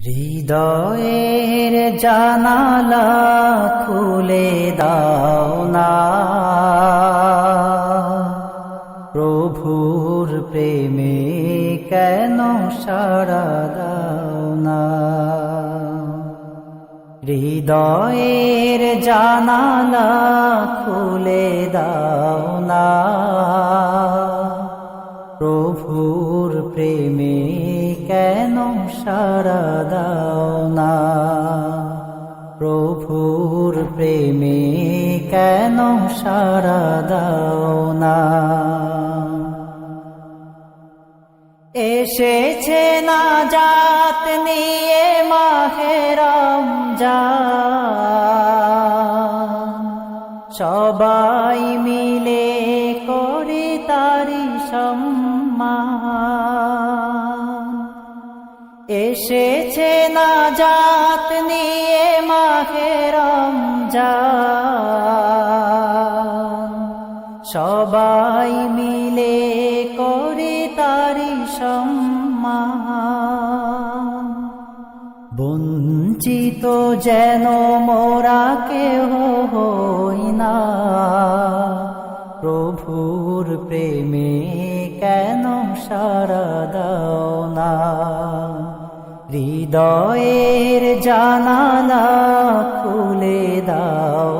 হৃদয়ের জানালা খুলে দাও না, প্রভুর প্রেমে কেন সাড়া দাও না। হৃদয়ের জানালা খুলে দাও না, প্রভুর প্রেমে কেন সাড়া দাও না। প্রভুর প্রেমে কেন সাড়া দাও না। এসেছে নাজাত নিয়ে মাহে রমজান, সবাই মিলে করি তারি সম্মান। এসেছে নাজাত নিয়ে মাহে রমজান, সবাই মিলে করি তারি সম্মান। বঞ্চিত যেন মোরা কেহ হই না, প্রভুর প্রেমে কেন সাড়া দাও না। হৃদয়ের জানালা খুলে দাও।